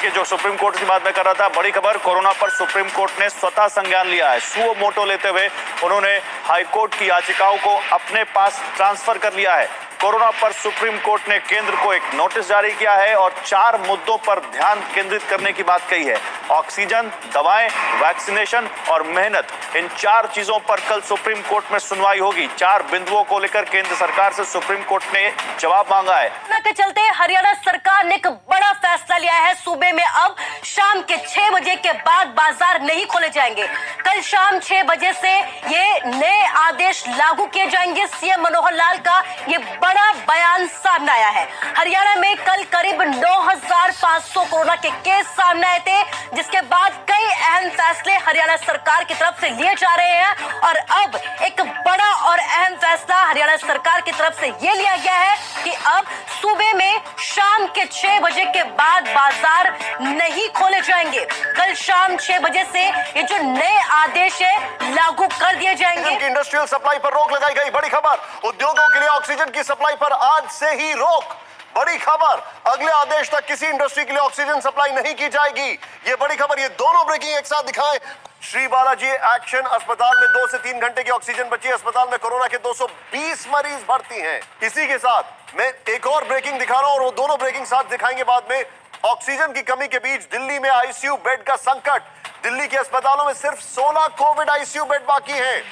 देखिए, जो supreme court की बात मैं कर रहा था, बड़ी खबर, कोरोना पर सुप्रीम कोर्ट ने स्वतः संज्ञान लिया है। सुओ मोटो लेते हुए उन्होंने हाईकोर्ट की याचिकाओं को अपने पास ट्रांसफर कर लिया है। कोरोना पर सुप्रीम कोर्ट ने केंद्र को एक नोटिस जारी किया है और 4 मुद्दों पर ध्यान केंद्रित करने की बात कही है। ऑक्सीजन, दवाएं, वैक्सीनेशन और मेहनत, इन 4 चीजों पर कल सुप्रीम कोर्ट में सुनवाई होगी। 4 बिंदुओं को लेकर केंद्र सरकार से सुप्रीम कोर्ट ने जवाब मांगा है। कोरोना के चलते हरियाणा सरकार ने एक बड़ा फैसला लिया है। सूबे में अब शाम के 6 बजे के बाद बाजार नहीं खोले जाएंगे। कल शाम 6 बजे से ये नए आदेश लागू किए जाएंगे। सीएम मनोहर लाल का ये बड़ा बयान सामने आया है। हरियाणा में कल करीब 9,500 कोरोना के केस सामने आए थे, जिसके बाद कई अहम फैसले हरियाणा सरकार की तरफ से लिए जा रहे हैं और अब एक बड़ा और अहम फैसला हरियाणा सरकार की तरफ से ये लिया गया है कि अब सूबे में शाम के 6 बजे के बाद बाजार नहीं खोले जाएंगे। कल शाम 6 बजे से ये जो नए आदेश है लागू कर दिए जाएंगे। इंडस्ट्रियल सप्लाई पर रोक लगाई गई। बड़ी खबर, उद्योगों के लिए ऑक्सीजन की सप्लाई पर आज से ही रोक। बड़ी खबर, अगले आदेश तक किसी इंडस्ट्री के लिए ऑक्सीजन सप्लाई नहीं की जाएगी। ये बड़ी खबर, ये दोनों ब्रेकिंग एक साथ दिखाएं। श्री बालाजी एक्शन अस्पताल में 2 से 3 घंटे की ऑक्सीजन बची। अस्पताल में कोरोना के 220 मरीज भर्ती हैं। इसी के साथ मैं एक और ब्रेकिंग दिखा रहा हूं और वो दोनों ब्रेकिंग साथ दिखाएंगे बाद में। ऑक्सीजन की कमी के बीच दिल्ली में आईसीयू बेड का संकट। दिल्ली के अस्पतालों में सिर्फ 16 कोविड आईसीयू बेड बाकी हैं।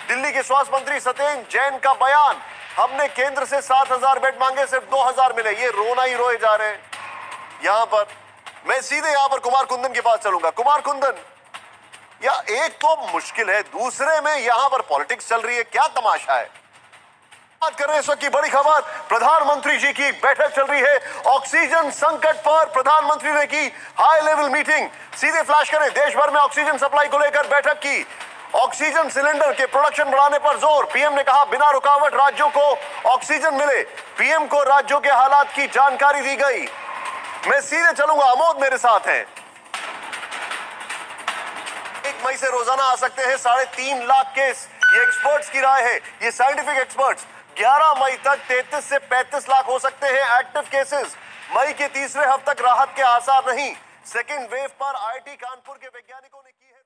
दिल्ली के स्वास्थ्य मंत्री सत्येंद्र जैन का बयान, हमने केंद्र से 7,000 बेड मांगे, सिर्फ 2,000 मिले। ये रोना ही रोए जा रहे हैं। यहां पर मैं सीधे यहां पर कुमार कुंदन के पास चलूंगा। कुमार कुंदन, या एक तो मुश्किल है, दूसरे में यहां पर पॉलिटिक्स चल रही है, क्या तमाशा है? बात कर रहे हैं इस वक्त की बड़ी खबर, प्रधानमंत्री जी की एक बैठक चल रही है। ऑक्सीजन संकट पर प्रधानमंत्री ने की हाई लेवल मीटिंग। सीधे फ्लैश करें, देश भर में ऑक्सीजन सप्लाई को लेकर बैठक की। ऑक्सीजन सिलेंडर के प्रोडक्शन बढ़ाने पर जोर। पीएम ने कहा बिना रुकावट राज्यों को ऑक्सीजन मिले। पीएम को राज्यों के हालात की जानकारी दी गई। मैं सीधे चलूंगा, अमोद मेरे साथ हैं। 1 मई से रोजाना आ सकते हैं 3.5 लाख केस, ये एक्सपर्ट्स की राय है, ये साइंटिफिक एक्सपर्ट्स। 11 मई तक 33 से 35 लाख हो सकते हैं एक्टिव केसेस। मई के तीसरे हफ्ते तक राहत के आसार नहीं। सेकेंड वेव पर आईआईटी कानपुर के वैज्ञानिकों ने की है